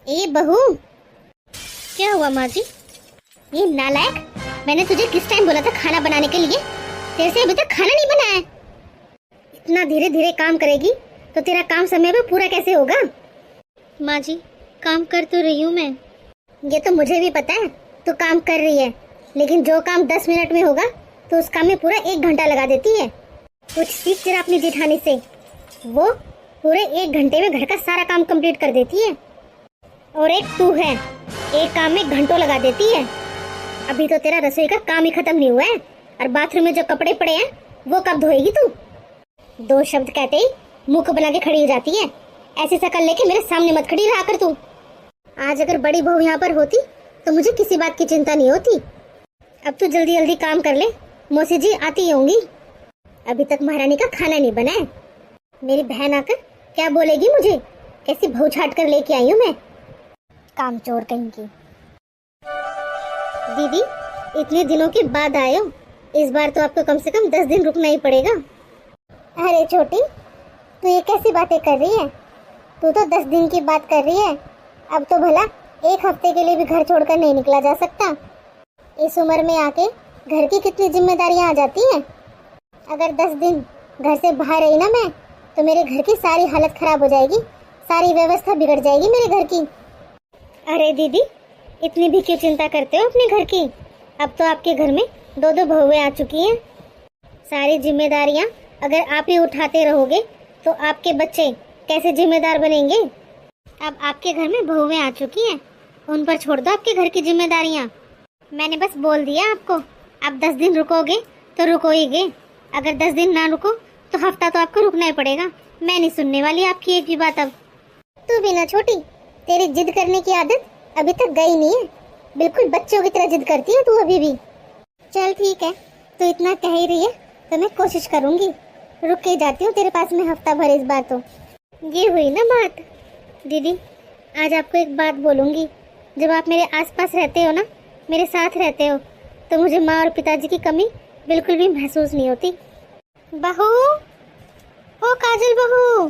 ए बहू, क्या हुआ माँ जी? ये नालायक, मैंने तुझे किस टाइम बोला था खाना बनाने के लिए? तेरे से अभी तक खाना नहीं बना है। इतना धीरे धीरे काम करेगी तो तेरा काम समय पे पूरा कैसे होगा? माँ जी, काम कर तो रही हूँ मैं। ये तो मुझे भी पता है तू काम कर रही है, लेकिन जो काम 10 मिनट में होगा तो उस काम में पूरा 1 घंटा लगा देती है। कुछ सीख जरा अपनी जेठानी से, वो पूरे 1 घंटे में घर का सारा काम कंप्लीट कर देती है। और एक तू है, एक काम में घंटों लगा देती है। अभी तो तेरा रसोई का काम ही खत्म नहीं हुआ है, और बाथरूम में जो कपड़े पड़े हैं वो कब धोएगी तू? 2 शब्द कहते ही मुंह को बना के खड़ी हो जाती है। ऐसी शकल लेके मेरे सामने मत खड़ी रहा कर तू। आज अगर बड़ी बहू यहाँ पर होती तो मुझे किसी बात की चिंता नहीं होती। अब तू जल्दी जल्दी काम कर ले, मौसी जी आती होंगी। अभी तक महारानी का खाना नहीं बना है। मेरी बहन आकर क्या बोलेगी मुझे? कैसी भौ छाट कर लेके आई हूँ मैं, काम चोर कहीं की। दीदी, इतने दिनों के बाद आए हो, इस बार तो आपको कम से कम 10 दिन रुकना ही पड़ेगा। अरे छोटी, तू ये कैसी बातें कर रही है? तू तो 10 दिन की बात कर रही है। अब तो भला 1 हफ्ते के लिए भी घर छोड़कर नहीं निकला जा सकता। इस उम्र में आके घर की कितनी जिम्मेदारियां आ जाती हैं। अगर 10 दिन घर से बाहर रही ना मैं, तो मेरे घर की सारी हालत खराब हो जाएगी, सारी व्यवस्था बिगड़ जाएगी मेरे घर की। अरे दीदी, इतनी भी क्यों चिंता करते हो अपने घर की? अब तो आपके घर में 2 बहुएं आ चुकी हैं। सारी जिम्मेदारियां अगर आप ही उठाते रहोगे तो आपके बच्चे कैसे जिम्मेदार बनेंगे? अब आपके घर में बहुएं आ चुकी हैं, उन पर छोड़ दो आपके घर की जिम्मेदारियां। मैंने बस बोल दिया आपको, आप 10 दिन रुकोगे तो रुको ही गए। अगर 10 दिन ना रुको तो हफ्ता तो आपको रुकना ही पड़ेगा। मैं नहीं सुनने वाली आपकी एक भी बात। अब तू भी ना छोटी, तेरी जिद करने की आदत अभी तक गई नहीं है। बिल्कुल बच्चों की तरह जिद करती है तू अभी भी। चल ठीक है, तू इतना कह ही रही है तो मैं कोशिश करूंगी। रुक के जाती हूँ तेरे पास में हफ्ता भर। इस बार तो ये हुई ना बात। दीदी, आज आपको एक बात बोलूंगी। जब आप मेरे आसपास रहते हो ना, मेरे साथ रहते हो, तो मुझे माँ और पिताजी की कमी बिल्कुल भी महसूस नहीं होती। बहू, ओ काजल बहू।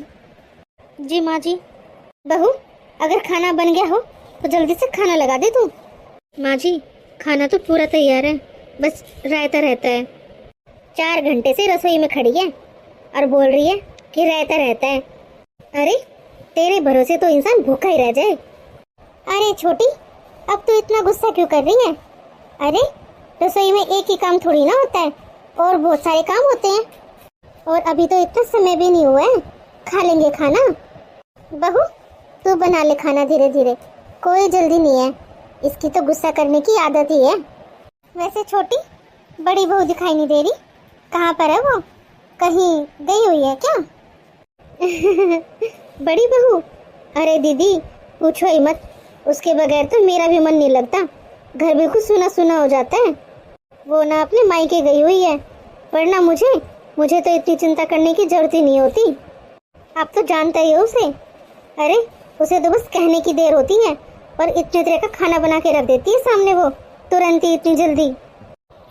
जी माँ जी। बहू, अगर खाना बन गया हो तो जल्दी से खाना लगा दे तू। माँ जी, खाना तो पूरा तैयार है, बस रायता रहता है। 4 घंटे से रसोई में खड़ी है और बोल रही है कि रायता रहता है। अरे तेरे भरोसे तो इंसान भूखा ही रह जाए। अरे छोटी, अब तू इतना गुस्सा क्यों कर रही है? अरे रसोई में एक ही काम थोड़ी ना होता है, और बहुत सारे काम होते हैं। और अभी तो इतना समय भी नहीं हुआ है, खा लेंगे खाना। बहू, तू बना ले खाना धीरे धीरे, कोई जल्दी नहीं है। इसकी तो गुस्सा करने की आदत ही है। वैसे छोटी, बड़ी बहू दिखाई नहीं दे रही, कहाँ पर है वो? कहीं गई हुई है क्या? बड़ी बहू? अरे दीदी, पूछो ही मत, उसके बगैर तो मेरा भी मन नहीं लगता। घर बिल्कुल सुना सुना हो जाता है। वो ना अपने मायके गई हुई है, वरना मुझे तो इतनी चिंता करने की जरूरत ही नहीं होती। आप तो जानता ही हो उसे। अरे उसे तो बस कहने की देर होती है, और इतने तरह का खाना बना के रख देती है सामने वो, तुरंत ही, इतनी जल्दी।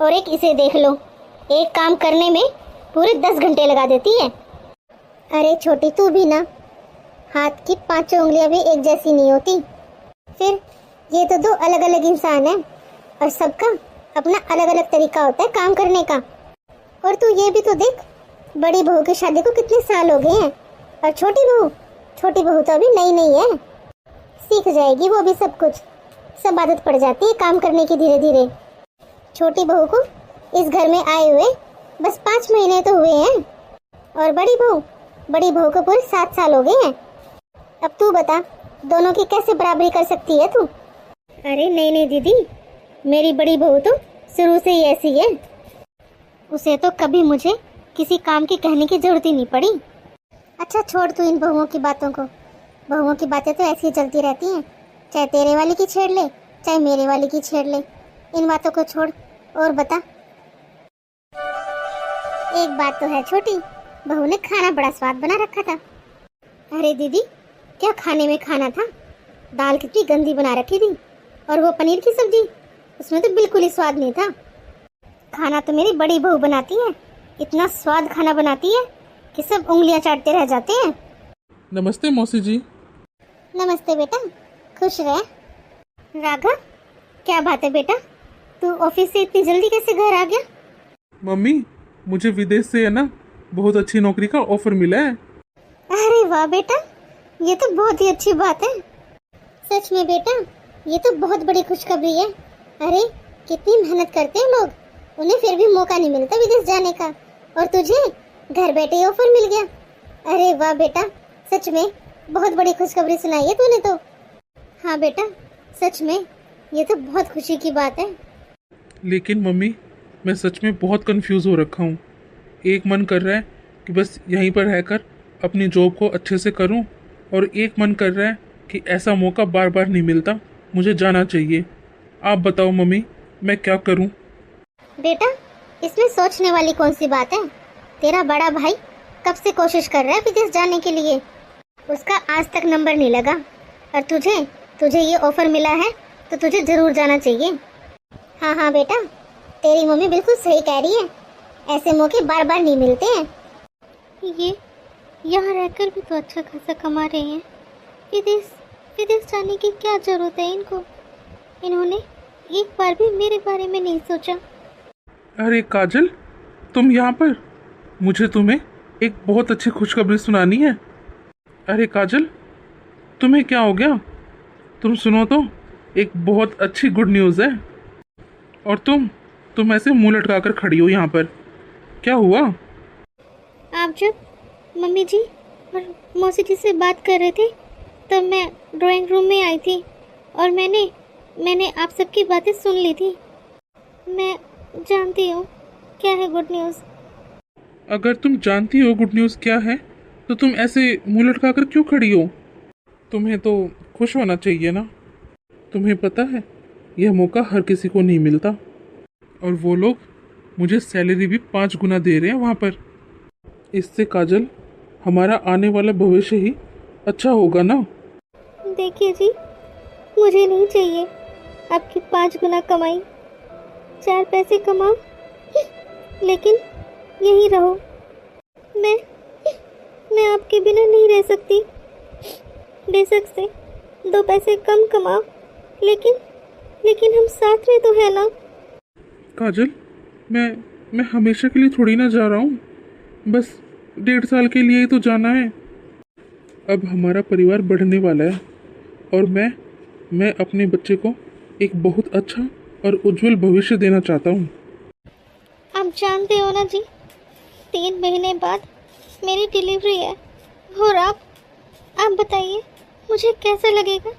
और एक इसे देख लो, एक काम करने में पूरे 10 घंटे लगा देती है। अरे छोटी, तू भी ना, हाथ की 5 उंगलियां भी एक जैसी नहीं होती। फिर ये तो 2 अलग अलग इंसान हैं, और सबका अपना अलग अलग तरीका होता है काम करने का। और तू ये भी तो देख, बड़ी बहू की शादी को कितने साल हो गए हैं, और छोटी बहू तो अभी नई नई है। सीख जाएगी वो भी सब कुछ, सब आदत पड़ जाती है काम करने की धीरे धीरे। छोटी बहू को इस घर में आए हुए बस 5 महीने तो हुए हैं, और बड़ी बहू को पूरे 7 साल हो गए हैं। अब तू बता, दोनों की कैसे बराबरी कर सकती है तू? अरे नहीं दीदी, मेरी बड़ी बहू तो शुरू से ही ऐसी है। उसे तो कभी मुझे किसी काम की कहने की जरूरत ही नहीं पड़ी। अच्छा छोड़ तू इन बहुओं की बातों को। बहुओं की बातें तो ऐसी ही चलती रहती हैं, चाहे तेरे वाली की छेड़ ले, चाहे मेरे वाली की छेड़ ले। इन बातों को छोड़ और बता। एक बात तो है छोटी, बहू ने खाना बड़ा स्वाद बना रखा था। अरे दीदी, क्या खाने में खाना था? दाल कितनी गंदी बना रखी थी, और वो पनीर की सब्जी, उसमें तो बिल्कुल ही स्वाद नहीं था। खाना तो मेरी बड़ी बहू बनाती है, इतना स्वाद खाना बनाती है कि सब उंगलियां चाटते रह जाते हैं। नमस्ते मौसी जी। नमस्ते बेटा, खुश रहे। राघव, क्या बात है बेटा, तू ऑफिस से इतनी जल्दी कैसे घर आ गया? मम्मी, मुझे विदेश से है ना बहुत अच्छी नौकरी का ऑफर मिला है। अरे वाह बेटा, ये तो बहुत ही अच्छी बात है। सच में बेटा, ये तो बहुत बड़ी खुशखबरी है। अरे कितनी मेहनत करते हैं लोग, उन्हें फिर भी मौका नहीं मिलता विदेश जाने का, और तुझे घर बैठे ही ऑफर मिल गया। अरे वाह बेटा, सच में बहुत बड़ी खुशखबरी सुनाई है तूने तो। हाँ बेटा, सच में ये तो बहुत खुशी की बात है। लेकिन मम्मी, मैं सच में बहुत कंफ्यूज हो रखा हूँ। एक मन कर रहा है कि बस यहीं पर रहकर अपनी जॉब को अच्छे से करूँ, और एक मन कर रहा है कि ऐसा मौका बार बार नहीं मिलता, मुझे जाना चाहिए। आप बताओ मम्मी, मैं क्या करूँ? बेटा, इसमें सोचने वाली कौन सी बात है? तेरा बड़ा भाई कब से कोशिश कर रहा है विदेश जाने के लिए, उसका आज तक नंबर नहीं लगा, और तुझे ये ऑफर मिला है तो तुझे जरूर जाना चाहिए। हाँ हाँ बेटा, तेरी मम्मी बिल्कुल सही कह रही है, ऐसे मौके बार बार नहीं मिलते हैं। ये यहाँ रहकर भी तो अच्छा खासा कमा रहे हैं, विदेश जाने की क्या जरूरत है इनको? इन्होंने एक बार भी मेरे बारे में नहीं सोचा। अरे काजल, तुम यहाँ पर? मुझे तुम्हें एक बहुत अच्छी खुशखबरी सुनानी है। अरे काजल, तुम्हें क्या हो गया? तुम सुनो तो, एक बहुत अच्छी गुड न्यूज़ है। और तुम ऐसे मुंह लटका कर खड़ी हो यहाँ पर, क्या हुआ? आप जब मम्मी जी और मौसी जी से बात कर रहे थे तब मैं ड्राइंग रूम में आई थी, और मैंने आप सबकी बातें सुन ली थी। मैं जानती हूँ क्या है गुड न्यूज़। अगर तुम जानती हो गुड न्यूज़ क्या है, तो तुम ऐसे मुंह लटका कर क्यों खड़ी हो? तुम्हें तो खुश होना चाहिए ना। तुम्हें पता है, यह मौका हर किसी को नहीं मिलता, और वो लोग मुझे सैलरी भी 5 गुना दे रहे हैं वहाँ पर। इससे काजल, हमारा आने वाला भविष्य ही अच्छा होगा ना। देखिए जी, मुझे नहीं चाहिए आपकी 5 गुना कमाई, 4 पैसे कमाओ, लेकिन यहीं रहो। मैं आपके बिना नहीं रह सकती। बेशक से 2 पैसे कम कमाओ, लेकिन हम साथ में तो है ना। काजल, मैं हमेशा के लिए थोड़ी ना जा रहा हूँ, बस 1.5 साल के लिए ही तो जाना है। अब हमारा परिवार बढ़ने वाला है, और मैं अपने बच्चे को एक बहुत अच्छा और उज्जवल भविष्य देना चाहता हूँ। आप जानते हो ना जी, 3 महीने बाद मेरी डिलीवरी है, और आप बताइए मुझे कैसा लगेगा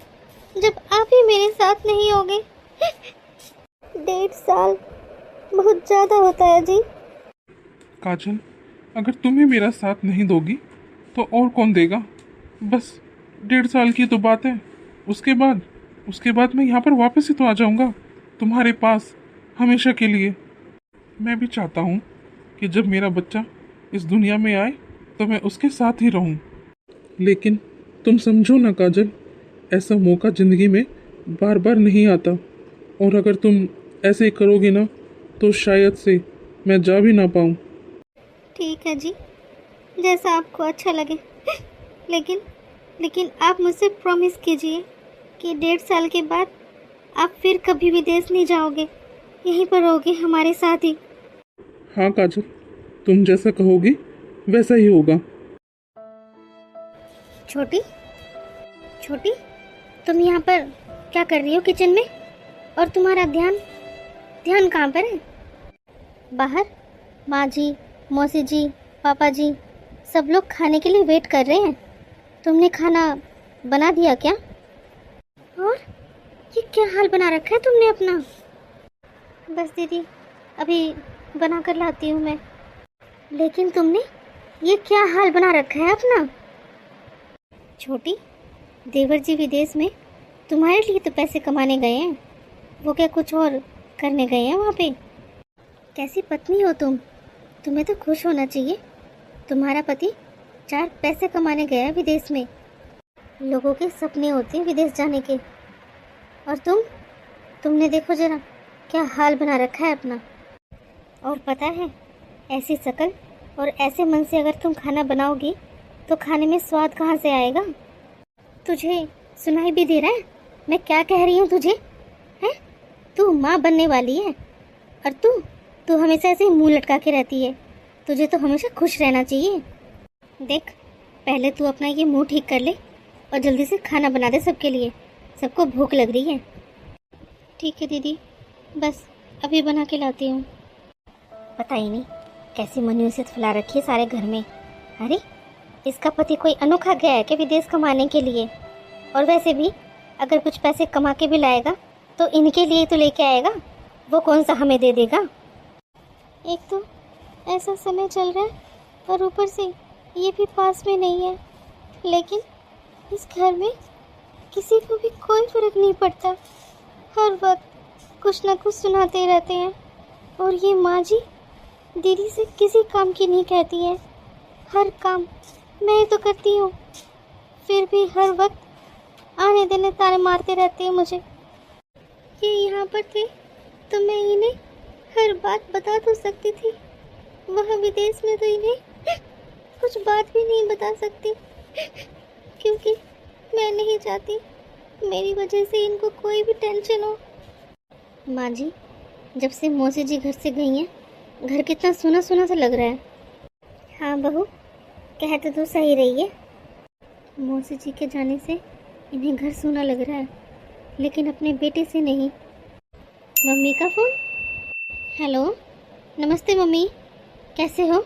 जब आप ही मेरे साथ नहीं होगे। 1.5 साल बहुत ज़्यादा होता है जी। काजल, अगर तुम्हें मेरा साथ नहीं दोगी तो और कौन देगा? बस 1.5 साल की तो बात है, उसके बाद मैं यहाँ पर वापस ही तो आ जाऊँगा तुम्हारे पास, हमेशा के लिए। मैं भी चाहता हूँ कि जब मेरा बच्चा इस दुनिया में आए तो मैं उसके साथ ही रहूँ। लेकिन तुम समझो ना काजल, ऐसा मौका ज़िंदगी में बार बार नहीं आता, और अगर तुम ऐसे करोगे ना तो शायद से मैं जा भी ना पाऊँ। ठीक है जी, जैसा आपको अच्छा लगे, लेकिन आप मुझसे प्रॉमिस कीजिए कि 1.5 साल के बाद आप फिर कभी विदेश नहीं जाओगे, यहीं पर रहोगे हमारे साथ ही। हाँ काजल, तुम जैसा कहोगी वैसा ही होगा। छोटी, तुम यहाँ पर क्या कर रही हो किचन में? और तुम्हारा ध्यान कहाँ पर है? बाहर माँ जी, मौसी जी, पापा जी सब लोग खाने के लिए वेट कर रहे हैं। तुमने खाना बना दिया क्या? और ये क्या हाल बना रखा है तुमने अपना? बस दीदी, अभी बना कर लाती हूँ मैं। लेकिन तुमने ये क्या हाल बना रखा है अपना? छोटी, देवर जी विदेश में तुम्हारे लिए तो पैसे कमाने गए हैं, वो क्या कुछ और करने गए हैं वहाँ पे? कैसी पत्नी हो तुम? तुम्हें तो खुश होना चाहिए, तुम्हारा पति 4 पैसे कमाने गया है विदेश में। लोगों के सपने होते हैं विदेश जाने के, और तुमने देखो जरा क्या हाल बना रखा है अपना। और पता है, ऐसी शक्ल और ऐसे मन से अगर तुम खाना बनाओगी तो खाने में स्वाद कहाँ से आएगा? तुझे सुनाई भी दे रहा है मैं क्या कह रही हूँ तुझे? हैं? तू माँ बनने वाली है और तू हमेशा ऐसे ही मुंह लटका के रहती है। तुझे तो हमेशा खुश रहना चाहिए। देख, पहले तू अपना ये मुंह ठीक कर ले और जल्दी से खाना बना दे सबके लिए। सबको भूख लग रही है। ठीक है दीदी, बस अभी बना के लाती हूँ। पता ही नहीं कैसी मनूसियत फैला रखी है सारे घर में। अरे इसका पति कोई अनोखा गया है कि विदेश कमाने के लिए? और वैसे भी अगर कुछ पैसे कमा के भी लाएगा तो इनके लिए तो लेके आएगा, वो कौन सा हमें दे देगा? एक तो ऐसा समय चल रहा है और ऊपर से ये भी पास में नहीं है। लेकिन इस घर में किसी को भी कोई फर्क नहीं पड़ता। हर वक्त कुछ ना कुछ सुनाते रहते हैं। और ये माँ जी दीदी से किसी काम की नहीं कहती है। हर काम मैं तो करती हूँ, फिर भी हर वक्त आने देने ताने मारते रहते हैं मुझे। ये यहाँ पर थे तो मैं इन्हें हर बात बता तो सकती थी। वहाँ विदेश में तो इन्हें कुछ बात भी नहीं बता सकती, क्योंकि मैं नहीं चाहती मेरी वजह से इनको कोई भी टेंशन हो। माँ जी, जब से मौसी जी घर से गई हैं, घर कितना सुना सुना सा लग रहा है। हाँ बहू, कहते तो सही रही है। मौसी जी के जाने से इन्हें घर सुना लग रहा है, लेकिन अपने बेटे से नहीं। मम्मी का फ़ोन। हेलो, नमस्ते मम्मी, कैसे हो?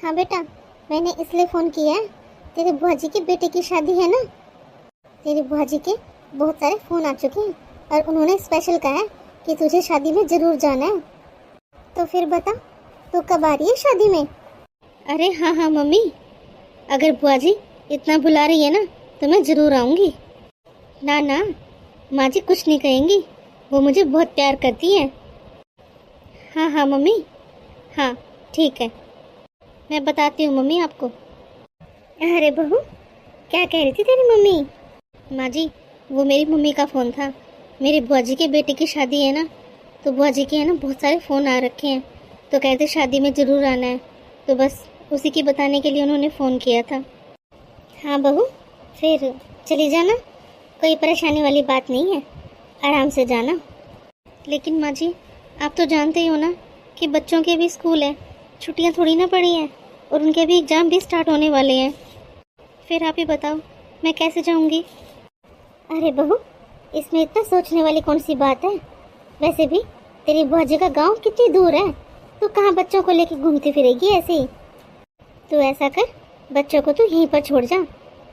हाँ बेटा, मैंने इसलिए फ़ोन किया है, तेरे बुआ जी के बेटे की शादी है ना। तेरी बुआ जी के बहुत सारे फ़ोन आ चुके हैं और उन्होंने स्पेशल कहा है कि तुझे शादी में ज़रूर जाना है। तो फिर बता, तू कब आ रही है शादी में? अरे हाँ मम्मी, अगर बुआ जी इतना बुला रही है ना तो मैं ज़रूर आऊँगी। ना ना, माँ जी कुछ नहीं कहेंगी, वो मुझे बहुत प्यार करती हैं। हाँ मम्मी, हाँ ठीक है, मैं बताती हूँ मम्मी आपको। अरे बहू, क्या कह रही थी तेरी मम्मी? माँ जी, वो मेरी मम्मी का फ़ोन था। मेरी बुआ जी के बेटे की शादी है ना, तो बुआ जी के है ना बहुत सारे फ़ोन आ रखे हैं, तो कहते शादी में ज़रूर आना है, तो बस उसी की बताने के लिए उन्होंने फ़ोन किया था। हाँ बहू, फिर चली जाना, कोई परेशानी वाली बात नहीं है, आराम से जाना। लेकिन माँ जी, आप तो जानते ही हो ना कि बच्चों के भी स्कूल है, छुट्टियाँ थोड़ी ना पड़ी हैं और उनके भी एग्ज़ाम भी स्टार्ट होने वाले हैं। फिर आप ही बताओ मैं कैसे जाऊँगी? अरे बहू, इसमें इतना सोचने वाली कौन सी बात है? वैसे भी तेरी बुआ जी का गांव कितनी दूर है, तो कहाँ बच्चों को लेके घूमती फिरेगी ऐसे ही? तो ऐसा कर, बच्चों को तो यहीं पर छोड़ जा।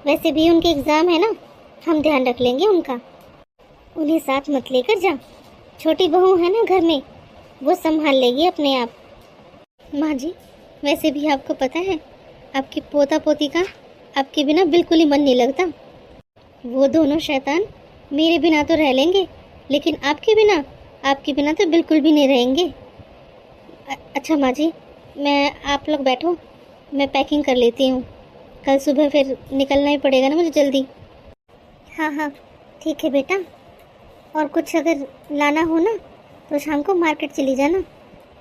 वैसे भी उनके एग्ज़ाम है ना, हम ध्यान रख लेंगे उनका। उन्हें साथ मत लेकर जा, छोटी बहू है ना घर में, वो संभाल लेगी अपने आप। माँ जी, वैसे भी आपको पता है आपकी पोता पोती का आपके बिना बिल्कुल ही मन नहीं लगता। वो दोनों शैतान मेरे बिना तो रह लेंगे, लेकिन आपके बिना तो बिल्कुल भी नहीं रहेंगे। अच्छा माँ जी, आप लोग बैठो, मैं पैकिंग कर लेती हूँ, कल सुबह फिर निकलना ही पड़ेगा ना मुझे जल्दी। हाँ ठीक है बेटा, और कुछ अगर लाना हो ना तो शाम को मार्केट चली जाना,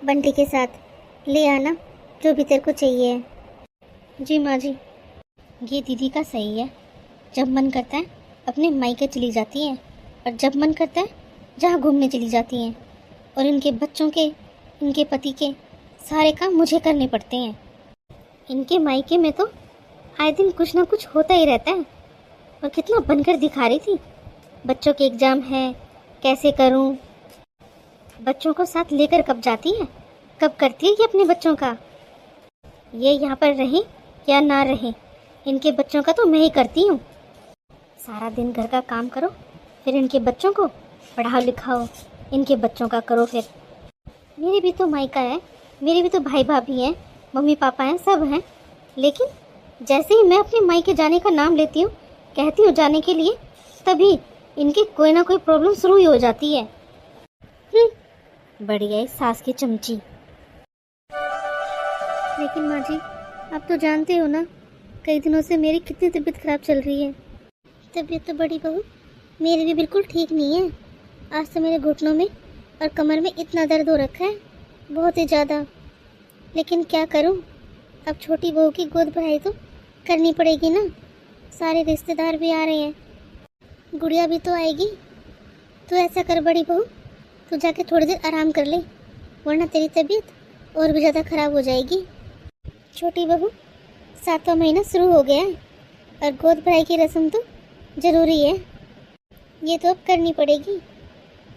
बंटी के साथ ले आना जो भी तेरे को चाहिए है। जी माँ जी, ये दीदी का सही है, जब मन करता है अपने मायके चली जाती हैं और जब मन करता है जहाँ घूमने चली जाती हैं, और इनके बच्चों के, इनके पति के सारे काम मुझे करने पड़ते हैं। इनके मायके में तो आए दिन कुछ ना कुछ होता ही रहता है। और कितना बनकर दिखा रही थी, बच्चों के एग्ज़ाम है, कैसे करूं? बच्चों को साथ लेकर कब जाती है, कब करती है ये अपने बच्चों का? ये यहाँ पर रहे या ना रहे, इनके बच्चों का तो मैं ही करती हूँ। सारा दिन घर का काम करो, फिर इनके बच्चों को पढ़ाओ लिखाओ, इनके बच्चों का करो। फिर मेरी भी तो मायका है, मेरे भी तो भाई भाभी हैं, मम्मी पापा हैं, सब हैं, लेकिन जैसे ही मैं अपने मायके जाने का नाम लेती हूँ, कहती हूँ जाने के लिए, तभी इनकी कोई ना कोई प्रॉब्लम शुरू ही हो जाती है। बढ़िया है सास की चमची। लेकिन माँ जी, आप तो जानते हो ना कई दिनों से मेरी कितनी तबीयत ख़राब चल रही है। तबीयत तो बड़ी बहू मेरी भी बिल्कुल ठीक नहीं है। आज तो मेरे घुटनों में और कमर में इतना दर्द हो रखा है, बहुत ही ज़्यादा। लेकिन क्या करूं, अब छोटी बहू की गोद भराई तो करनी पड़ेगी ना, सारे रिश्तेदार भी आ रहे हैं। गुड़िया भी तो आएगी। तू ऐसा कर बड़ी बहू, तू जाके थोड़ी देर आराम कर ले, वरना तेरी तबीयत और भी ज़्यादा ख़राब हो जाएगी। छोटी बहू, 7वां महीना शुरू हो गया है और गोद भराई की रस्म तो ज़रूरी है, ये तो अब करनी पड़ेगी।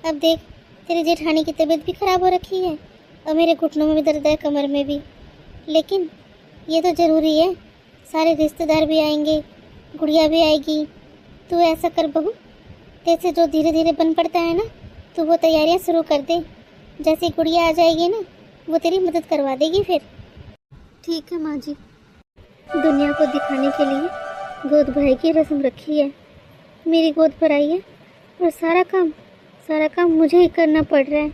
अब देख, तेरी जेठानी की तबीयत भी ख़राब हो रखी है और मेरे घुटनों में भी दर्द है, कमर में भी, लेकिन ये तो ज़रूरी है। सारे रिश्तेदार भी आएंगे, गुड़िया भी आएगी। तू ऐसा कर बहू, जैसे जो धीरे धीरे बन पड़ता है ना, तो वो तैयारियां शुरू कर दे। जैसे गुड़िया आ जाएगी ना, वो तेरी मदद करवा देगी फिर। ठीक है माँ जी। दुनिया को दिखाने के लिए गोद भराई की रस्म रखी है, मेरी गोद भराई है और सारा काम मुझे ही करना पड़ रहा है।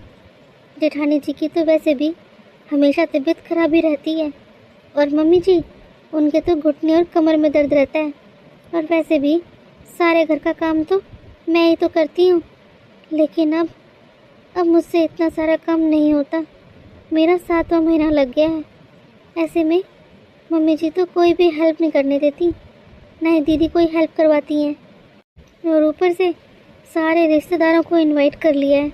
जेठानी जी की तो वैसे भी हमेशा तबीयत खराब ही रहती है, और मम्मी जी, उनके तो घुटने और कमर में दर्द रहता है, और वैसे भी सारे घर का काम तो मैं ही तो करती हूँ। लेकिन अब मुझसे इतना सारा काम नहीं होता। मेरा 7वां महीना लग गया है। ऐसे में मम्मी जी तो कोई भी हेल्प नहीं करने देती, ना ही दीदी कोई हेल्प करवाती हैं, और ऊपर से सारे रिश्तेदारों को इनवाइट कर लिया है।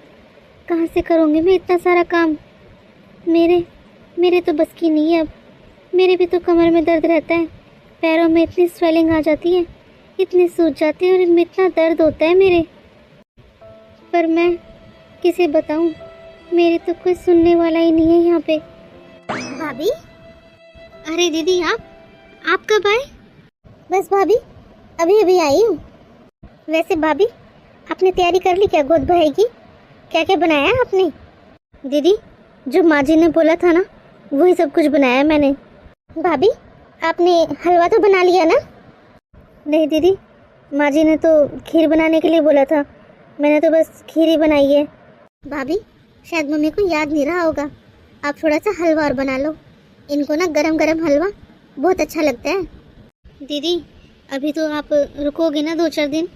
कहाँ से करूँगी मैं इतना सारा काम? मेरे तो बस की नहीं है अब। मेरे भी तो कमर में दर्द रहता है, पैरों में इतनी स्वेलिंग आ जाती है, इतने सूज जाते हैं और इनमें इतना दर्द होता है मेरे। पर मैं किसे बताऊं, मेरी तो कोई सुनने वाला ही नहीं है यहाँ पे। भाभी? अरे दीदी, आप कब आए? बस भाभी, अभी आई हूँ। वैसे भाभी, आपने तैयारी कर ली क्या गोद भराई की? क्या क्या बनाया है आपने? दीदी, जो माँ जी ने बोला था ना, वही सब कुछ बनाया मैंने। भाभी, आपने हलवा तो बना लिया ना? नहीं दीदी, माँ जी ने तो खीर बनाने के लिए बोला था, मैंने तो बस खीर ही बनाई है। भाभी, शायद मम्मी को याद नहीं रहा होगा, आप थोड़ा सा हलवा और बना लो। इनको ना गरम गरम हलवा बहुत अच्छा लगता है। दीदी, अभी तो आप रुकोगे ना 2-4 दिन,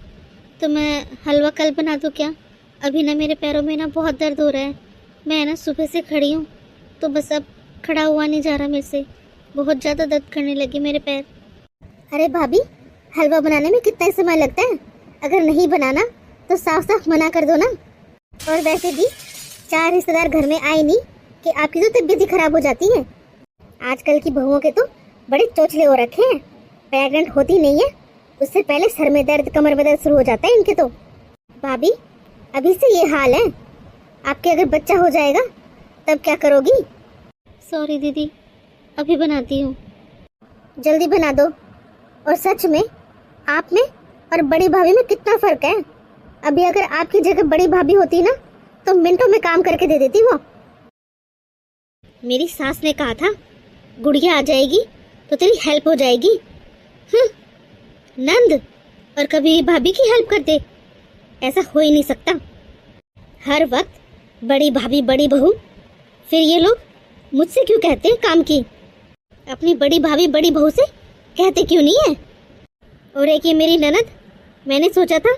तो मैं हलवा कल बना दूँ क्या? अभी ना मेरे पैरों में ना बहुत दर्द हो रहा है। मैं ना सुबह से खड़ी हूँ, तो बस अब खड़ा हुआ नहीं जा रहा मेरे से, बहुत ज़्यादा दर्द करने लगे मेरे पैर। अरे भाभी, हलवा बनाने में कितना समय लगता है? अगर नहीं बनाना तो साफ साफ मना कर दो ना। और वैसे भी 4 रिश्तेदार घर में आए नहीं कि आपकी तो तबीयत ही खराब हो जाती है। आजकल की बहुओं के तो बड़े चोचले हो रखे हैं, प्रेग्नेंट होती नहीं है उससे पहले सर में दर्द, कमर में दर्द शुरू हो जाता है इनके तो। भाभी, अभी से ये हाल है, आपके अगर बच्चा हो जाएगा तब क्या करोगी? सॉरी दीदी, अभी बनाती हूँ। जल्दी बना दो। और सच में आप में और बड़ी भाभी में कितना फर्क है। अभी अगर आपकी जगह बड़ी भाभी होती ना, तो मिनटों में काम करके दे देती वो। मेरी सास ने कहा था, गुड़िया आ जाएगी तो तेरी हेल्प हो जाएगी। नंद और कभी भाभी की हेल्प कर दे, ऐसा हो ही नहीं सकता। हर वक्त बड़ी भाभी, बड़ी बहू, फिर ये लोग मुझसे क्यों कहते हैं काम की? अपनी बड़ी भाभी, बड़ी बहू से कहते क्यों नहीं है? और एक ये मेरी ननद, मैंने सोचा था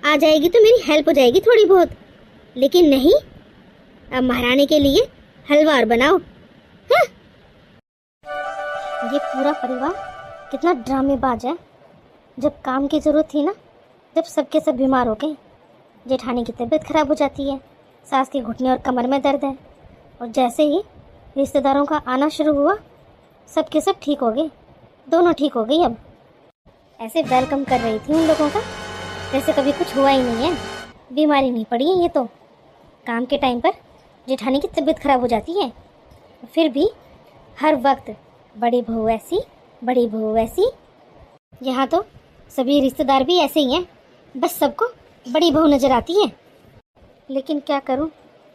आ जाएगी तो मेरी हेल्प हो जाएगी थोड़ी बहुत, लेकिन नहीं, अब महारानी के लिए हलवा बनाओ। हाँ? ये पूरा परिवार कितना ड्रामेबाज है। जब काम की ज़रूरत थी ना, जब सबके सब बीमार हो गए, जेठानी की तबीयत खराब हो जाती है, सास के घुटने और कमर में दर्द है, और जैसे ही रिश्तेदारों का आना शुरू हुआ, सबके सब ठीक हो गए, दोनों ठीक हो गई। अब ऐसे वेलकम कर रही थी उन लोगों का जैसे कभी कुछ हुआ ही नहीं है, बीमारी नहीं पड़ी है। ये तो काम के टाइम पर जेठानी की तबीयत खराब हो जाती है, फिर भी हर वक्त बड़ी बहू ऐसी, बड़ी बहू वैसी। यहाँ तो सभी रिश्तेदार भी ऐसे ही हैं, बस सबको बड़ी बहू नज़र आती है। लेकिन क्या करूँ,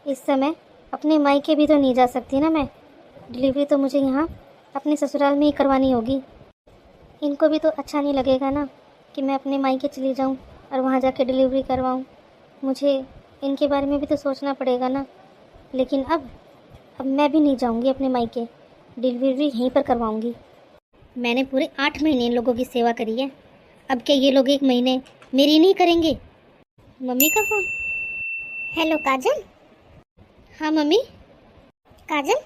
इस समय अपने मायके भी तो नहीं जा सकती ना मैं। डिलीवरी तो मुझे यहाँ अपने ससुराल में ही करवानी होगी। इनको भी तो अच्छा नहीं लगेगा ना कि मैं अपने मायके चली जाऊँ और वहाँ जाके डिलीवरी करवाऊँ। मुझे इनके बारे में भी तो सोचना पड़ेगा ना। लेकिन अब मैं भी नहीं जाऊँगी अपने मायके, डिलीवरी यहीं पर करवाऊँगी। मैंने पूरे 8 महीने इन लोगों की सेवा करी है, अब क्या ये लोग 1 महीने मेरी नहीं करेंगे? मम्मी का फ़ोन। हेलो काजल। हाँ मम्मी। काजल,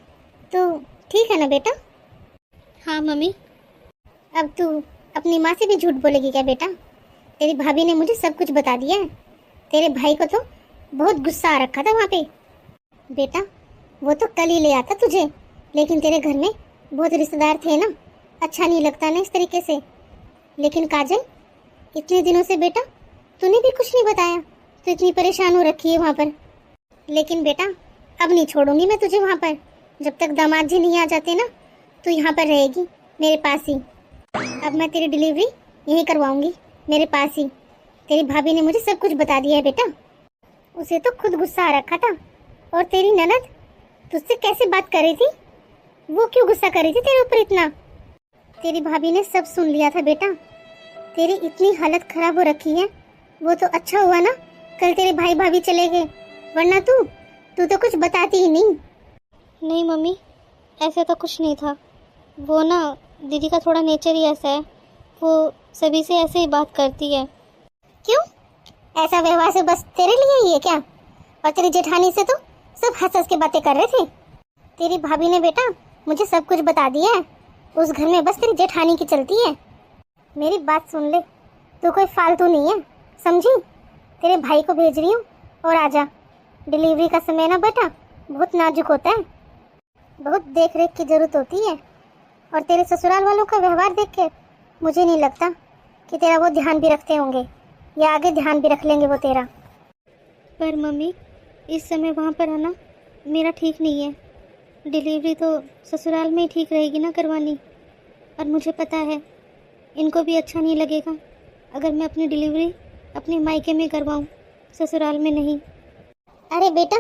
तो ठीक है ना बेटा? हाँ मम्मी। अब तू अपनी माँ से भी झूठ बोलेगी क्या बेटा? तेरी भाभी ने मुझे सब कुछ बता दिया है। तेरे भाई को तो बहुत गुस्सा आ रखा था वहाँ पे। बेटा वो तो कल ही ले आता तुझे, लेकिन तेरे घर में बहुत रिश्तेदार थे ना, अच्छा नहीं लगता ना इस तरीके से। लेकिन काजल, इतने दिनों से बेटा तूने भी कुछ नहीं बताया, तो इतनी परेशान हो रखी है वहाँ पर। लेकिन बेटा अब नहीं छोड़ूंगी मैं तुझे वहाँ पर। जब तक दामाद जी नहीं आ जाते ना, तू यहाँ पर रहेगी मेरे पास ही। अब मैं तेरी डिलीवरी यहीं करवाऊंगी, मेरे पास ही। तेरी भाभी ने मुझे सब कुछ बता दिया है बेटा। उसे तो खुद गुस्सा आ रखा था। और तेरी ननद तुझसे कैसे बात कर रही थी, वो क्यों गुस्सा कर रही थी तेरे ऊपर इतना? तेरी भाभी ने सब सुन लिया था बेटा। तेरी इतनी हालत खराब हो रखी है, वो तो अच्छा हुआ ना कल तेरे भाई भाभी चले गए, वरना तू तो कुछ बताती ही नहीं। नहीं मम्मी, ऐसे तो कुछ नहीं था। वो ना दीदी का थोड़ा नेचर ही ऐसा है, वो सभी से ऐसे ही बात करती है। क्यों? ऐसा व्यवहार से बस तेरे लिए ही है क्या? और तेरी जेठानी से तो सब हंस हंस के बातें कर रहे थे। तेरी भाभी ने बेटा मुझे सब कुछ बता दिया है। उस घर में बस तेरी जेठानी की चलती है। मेरी बात सुन ले, तू कोई फालतू नहीं है, समझी? तेरे भाई को भेज रही हूँ और आजा। डिलीवरी का समय ना बेटा बहुत नाजुक होता है, बहुत देख रेख की जरूरत होती है। और तेरे ससुराल वालों का व्यवहार देख के मुझे नहीं लगता कि तेरा वो ध्यान भी रखते होंगे, या आगे ध्यान भी रख लेंगे वो तेरा। पर मम्मी, इस समय वहाँ पर आना मेरा ठीक नहीं है। डिलीवरी तो ससुराल में ही ठीक रहेगी ना करवानी। और मुझे पता है इनको भी अच्छा नहीं लगेगा अगर मैं अपनी डिलीवरी अपने मायके में करवाऊँ, ससुराल में नहीं। अरे बेटा,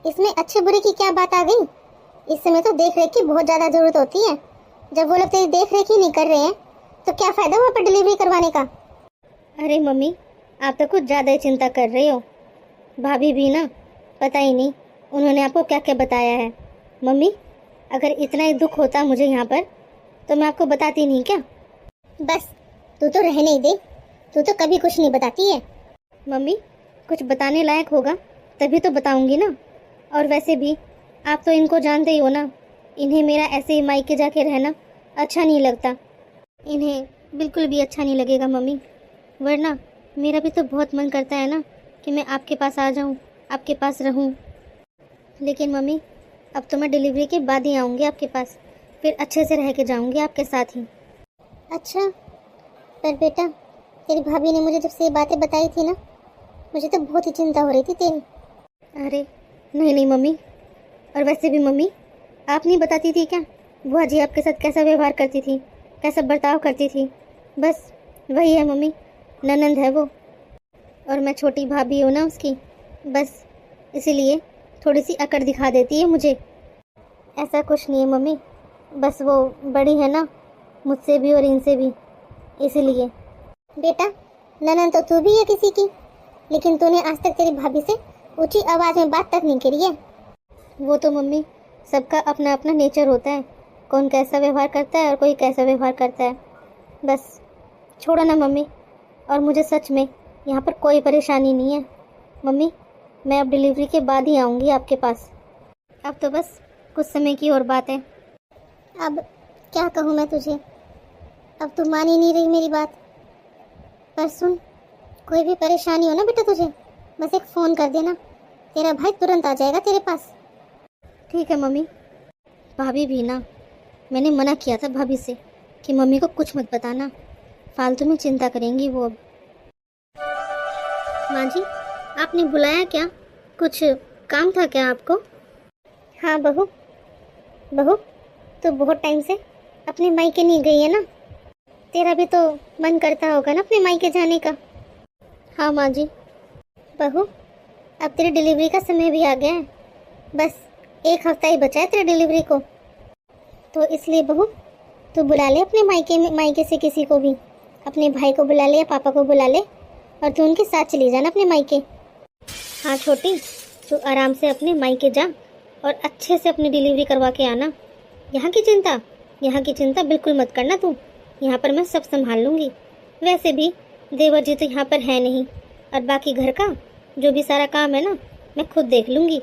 इसमें अच्छे बुरे की क्या बात आ गई? इस समय तो देख रेख की बहुत ज़्यादा ज़रूरत होती है। जब वो लोग तेरी देख रेख ही नहीं कर रहे हैं तो क्या फ़ायदा वहाँ पर डिलीवरी करवाने का? अरे मम्मी, आप तो कुछ ज़्यादा ही चिंता कर रहे हो। भाभी भी ना, पता ही नहीं उन्होंने आपको क्या क्या बताया है। मम्मी, अगर इतना ही दुख होता मुझे यहाँ पर तो मैं आपको बताती नहीं क्या? बस तू तो रहने ही दे, तू तो कभी कुछ नहीं बताती है। मम्मी, कुछ बताने लायक होगा तभी तो बताऊंगी ना। और वैसे भी आप तो इनको जानते ही हो ना, इन्हें मेरा ऐसे ही मायके जाके रहना अच्छा नहीं लगता। इन्हें बिल्कुल भी अच्छा नहीं लगेगा मम्मी। वरना मेरा भी तो बहुत मन करता है ना कि मैं आपके पास आ जाऊं, आपके पास रहूं। लेकिन मम्मी, अब तो मैं डिलीवरी के बाद ही आऊँगी आपके पास, फिर अच्छे से रह के जाऊँगी आपके साथ ही। अच्छा, पर बेटा तेरी भाभी ने मुझे जब से ये बातें बताई थी ना, मुझे तो बहुत ही चिंता हो रही थी तेरी। अरे नहीं नहीं मम्मी, और वैसे भी मम्मी, आप नहीं बताती थी क्या बुआ जी आपके साथ कैसा व्यवहार करती थी, कैसा बर्ताव करती थी? बस वही है मम्मी, ननंद है वो, और मैं छोटी भाभी हूँ ना उसकी। बस इसीलिए थोड़ी सी अकड़ दिखा देती है मुझे। ऐसा कुछ नहीं है मम्मी, बस वो बड़ी है ना मुझसे भी और इनसे भी, इसीलिए। बेटा ननंद तो तू भी है किसी की, लेकिन तूने आज तक तेरी भाभी से ऊंची आवाज़ में बात तक नहीं करी है। वो तो मम्मी सबका अपना अपना नेचर होता है, कौन कैसा व्यवहार करता है और कोई कैसा व्यवहार करता है। बस छोड़ो ना मम्मी। और मुझे सच में यहाँ पर कोई परेशानी नहीं है मम्मी। मैं अब डिलीवरी के बाद ही आऊँगी आपके पास। अब तो बस कुछ समय की और बात है। अब क्या कहूँ मैं तुझे, अब तू मान ही नहीं रही मेरी बात। पर सुन, कोई भी परेशानी हो ना बेटा तुझे, बस एक फ़ोन कर देना, तेरा भाई तुरंत आ जाएगा तेरे पास। ठीक है मम्मी। भाभी भी ना, मैंने मना किया था भाभी से कि मम्मी को कुछ मत बताना, फालतू में चिंता करेंगी वो। अब माँ जी, आपने बुलाया क्या? कुछ काम था क्या आपको? हाँ बहू, बहू तो बहुत टाइम से अपने मायके नहीं गई है ना, तेरा भी तो मन करता होगा ना अपने मायके जाने का। हाँ माँ जी। बहू, अब तेरी डिलीवरी का समय भी आ गया है, बस एक हफ्ता ही बचा है तेरी डिलीवरी को। तो इसलिए बहू तू बुला ले अपने मायके से किसी को भी, अपने भाई को बुला ले या पापा को बुला ले, और तू उनके साथ चली जाना अपने मायके। हाँ छोटी, तू आराम से अपने मायके जा और अच्छे से अपनी डिलीवरी करवा के आना। यहाँ की चिंता बिल्कुल मत करना तू, यहाँ पर मैं सब संभाल लूँगी। वैसे भी देवर जी तो यहाँ पर है नहीं, और बाकी घर का जो भी सारा काम है ना मैं खुद देख लूँगी।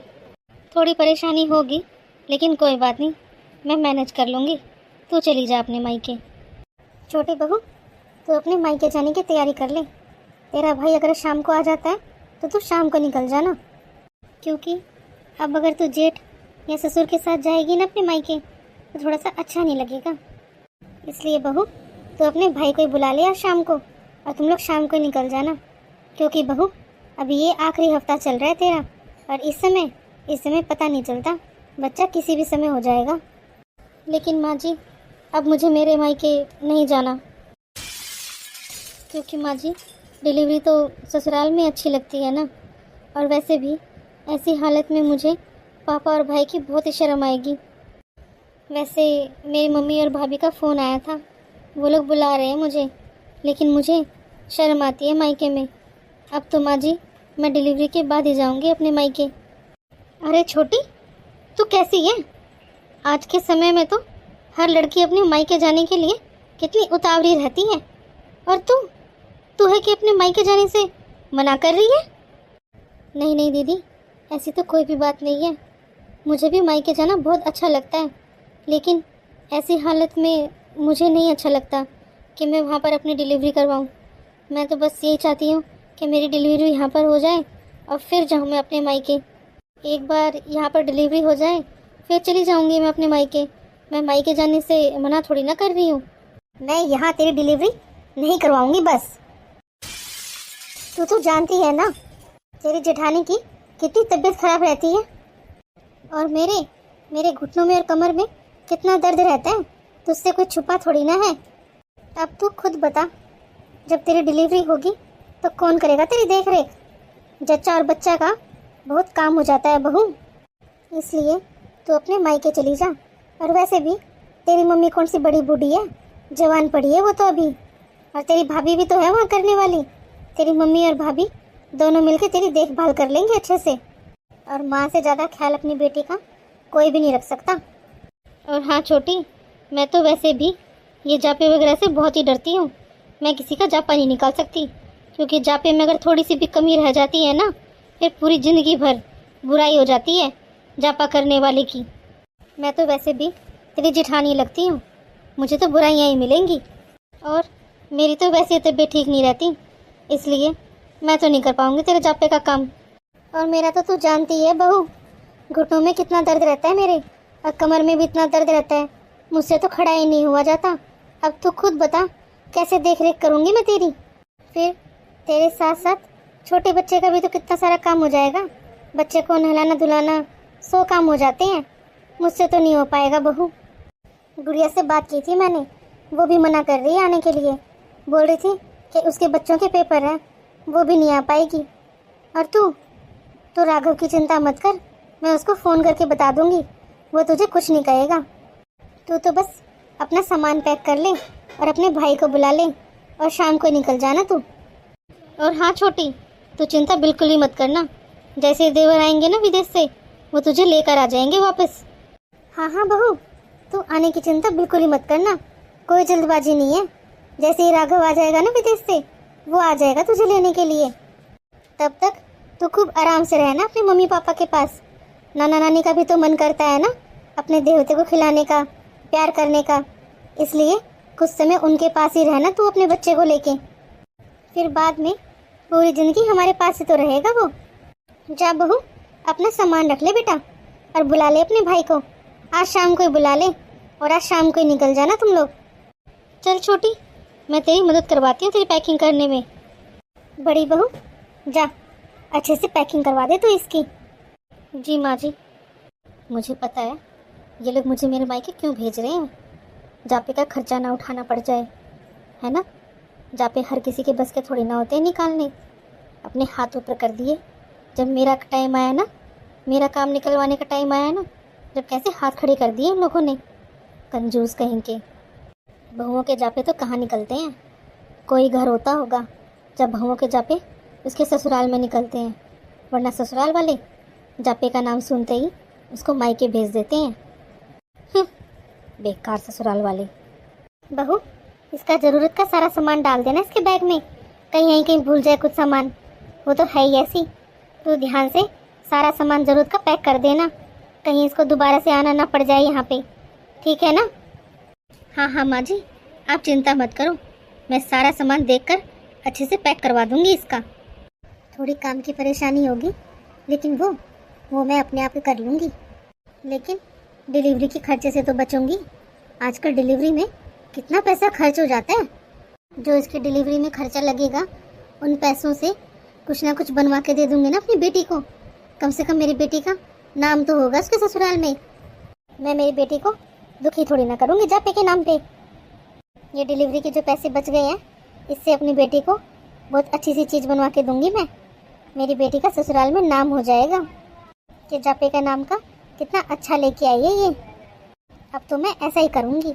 थोड़ी परेशानी होगी लेकिन कोई बात नहीं, मैं मैनेज कर लूँगी। तू चली जा अपने मायके। छोटी बहू, तू अपने मायके जाने की तैयारी कर ले, तेरा भाई अगर शाम को आ जाता है तो तू शाम को निकल जाना, क्योंकि अब अगर तू जेठ या ससुर के साथ जाएगी ना अपने मायके तो थोड़ा सा अच्छा नहीं लगेगा। इसलिए बहू तू अपने भाई को ही बुला ले आज शाम को और तुम लोग शाम को ही निकल जाना, क्योंकि बहू अभी ये आखिरी हफ्ता चल रहा है तेरा और इस समय पता नहीं चलता, बच्चा किसी भी समय हो जाएगा। लेकिन माँ जी अब मुझे मेरे मायके नहीं जाना, क्योंकि माँ जी डिलीवरी तो ससुराल में अच्छी लगती है ना, और वैसे भी ऐसी हालत में मुझे पापा और भाई की बहुत ही शर्म आएगी। वैसे मेरी मम्मी और भाभी का फ़ोन आया था, वो लोग बुला रहे हैं मुझे, लेकिन मुझे शर्म आती है मायके में। अब तो माँ जी मैं डिलीवरी के बाद ही जाऊंगी अपने मायके। अरे छोटी तू कैसी है? आज के समय में तो हर लड़की अपने मायके जाने के लिए कितनी उतावली रहती है, और तू है कि अपने मायके जाने से मना कर रही है? नहीं नहीं दीदी, ऐसी तो कोई भी बात नहीं है। मुझे भी मायके जाना बहुत अच्छा लगता है, लेकिन ऐसी हालत में मुझे नहीं अच्छा लगता कि मैं वहाँ पर अपनी डिलीवरी करवाऊँ। मैं तो बस यही चाहती हूँ कि मेरी डिलीवरी यहाँ पर हो जाए और फिर जाऊँ मैं अपने मायके। एक बार यहाँ पर डिलीवरी हो जाए फिर चली जाऊँगी मैं अपने मायके। मैं मायके जाने से मना थोड़ी ना कर रही हूँ। मैं यहाँ तेरी डिलीवरी नहीं करवाऊंगी बस। तू जानती है ना तेरी जेठानी की कितनी तबीयत खराब रहती है, और मेरे घुटनों में और कमर में कितना दर्द रहता है, तुझसे कुछ छुपा थोड़ी ना है। अब तू खुद बता, जब तेरी डिलीवरी होगी तो कौन करेगा तेरी देख रेख? जच्चा और बच्चा का बहुत काम हो जाता है बहू, इसलिए तू अपने मायके चली जा। और वैसे भी तेरी मम्मी कौन सी बड़ी बूढ़ी है, जवान पड़ी है वो तो अभी, और तेरी भाभी भी तो है वहाँ करने वाली। तेरी मम्मी और भाभी दोनों मिलकर तेरी देखभाल कर लेंगे अच्छे से, और माँ से ज़्यादा ख्याल अपनी बेटी का कोई भी नहीं रख सकता। और हाँ छोटी, मैं तो वैसे भी ये जापे वगैरह से बहुत ही डरती हूँ। मैं किसी का जापा नहीं निकाल सकती, क्योंकि जापे में अगर थोड़ी सी भी कमी रह जाती है ना, फिर पूरी ज़िंदगी भर बुराई हो जाती है जापा करने वाले की। मैं तो वैसे भी तेरी जेठानी लगती हूँ, मुझे तो बुराइयाँ ही मिलेंगी, और मेरी तो वैसे तबीयत ठीक नहीं रहती, इसलिए मैं तो नहीं कर पाऊँगी तेरे जापे का काम। और मेरा तो तू जानती है बहू, घुटनों में कितना दर्द रहता है मेरे, और कमर में भी इतना दर्द रहता है, मुझसे तो खड़ा ही नहीं हुआ जाता। अब तू खुद बता कैसे देख रेख करूँगी मैं तेरी? फिर तेरे साथ साथ छोटे बच्चे का भी तो कितना सारा काम हो जाएगा, बच्चे को नहलाना धुलाना 100 काम हो जाते हैं, मुझसे तो नहीं हो पाएगा बहू। गुड़िया से बात की थी मैंने, वो भी मना कर रही है आने के लिए, बोल रही थी कि उसके बच्चों के पेपर हैं, वो भी नहीं आ पाएगी। और तू राघव की चिंता मत कर, मैं उसको फ़ोन करके बता दूंगी, वो तुझे कुछ नहीं कहेगा। तू तो बस अपना सामान पैक कर ले और अपने भाई को बुला ले और शाम को निकल जाना तू। और हाँ छोटी, तू चिंता बिल्कुल ही मत करना, जैसे देवर आएंगे ना विदेश से, वो तुझे लेकर आ जाएंगे वापस। हाँ बहू, तू आने की चिंता बिल्कुल ही मत करना, कोई जल्दबाजी नहीं है। जैसे ही राघव आ जाएगा ना विदेश से, वो आ जाएगा तुझे लेने के लिए। तब तक तू खूब आराम से रहना अपने मम्मी पापा के पास। नाना नानी का भी तो मन करता है ना अपने देवते को खिलाने का, प्यार करने का, इसलिए कुछ समय उनके पास ही रहना तू अपने बच्चे को लेके। फिर बाद में पूरी ज़िंदगी हमारे पास ही तो रहेगा वो। जा बहू, अपना सामान रख ले बेटा, और बुला ले अपने भाई को, आज शाम को ही बुला ले, और आज शाम को ही निकल जाना तुम लोग। चल छोटी, मैं तेरी मदद करवाती हूँ तेरी पैकिंग करने में। बड़ी बहू जा, अच्छे से पैकिंग करवा दे तू इसकी। जी माँ जी। मुझे पता है ये लोग मुझे मेरे मायके क्यों भेज रहे हैं, जापे का खर्चा ना उठाना पड़ जाए, है ना। जापे हर किसी के बस के थोड़ी ना होते हैं निकालने। अपने हाथ ऊपर कर दिए, जब मेरा टाइम आया ना, मेरा काम निकलवाने का टाइम आया ना, जब कैसे हाथ खड़े कर दिए उन लोगों ने। कंजूस कहीं के। बहुओं के जापे तो कहाँ निकलते हैं, कोई घर होता होगा जब बहुओं के जापे उसके ससुराल में निकलते हैं, वरना ससुराल वाले जापे का नाम सुनते ही उसको मायके भेज देते हैं। बेकार ससुराल वाले। बहू, इसका ज़रूरत का सारा सामान डाल देना इसके बैग में, कहीं कहीं भूल जाए कुछ सामान, वो तो है ही ऐसी। तो ध्यान से सारा सामान ज़रूरत का पैक कर देना, कहीं इसको दोबारा से आना ना पड़ जाए यहाँ पे, ठीक है ना? हाँ हाँ माँ जी, आप चिंता मत करो, मैं सारा सामान देखकर अच्छे से पैक करवा दूंगी इसका। थोड़ी काम की परेशानी होगी, लेकिन वो मैं अपने आप ही कर लूँगी। लेकिन डिलीवरी के खर्चे से तो बचूंगी। आजकल डिलीवरी में कितना पैसा खर्च हो जाता है। जो इसकी डिलीवरी में खर्चा लगेगा, उन पैसों से कुछ ना कुछ बनवा के दे दूंगी ना अपनी बेटी को। कम से कम मेरी बेटी का नाम तो होगा उसके ससुराल में। मैं मेरी बेटी को दुखी थोड़ी ना करूँगी जापे के नाम पे। ये डिलीवरी के जो पैसे बच गए हैं, इससे अपनी बेटी को बहुत अच्छी सी चीज़ बनवा के दूंगी मैं। मेरी बेटी का ससुराल में नाम हो जाएगा कि जापे का नाम का कितना अच्छा लेके आई है ये। अब तो मैं ऐसा ही करूँगी।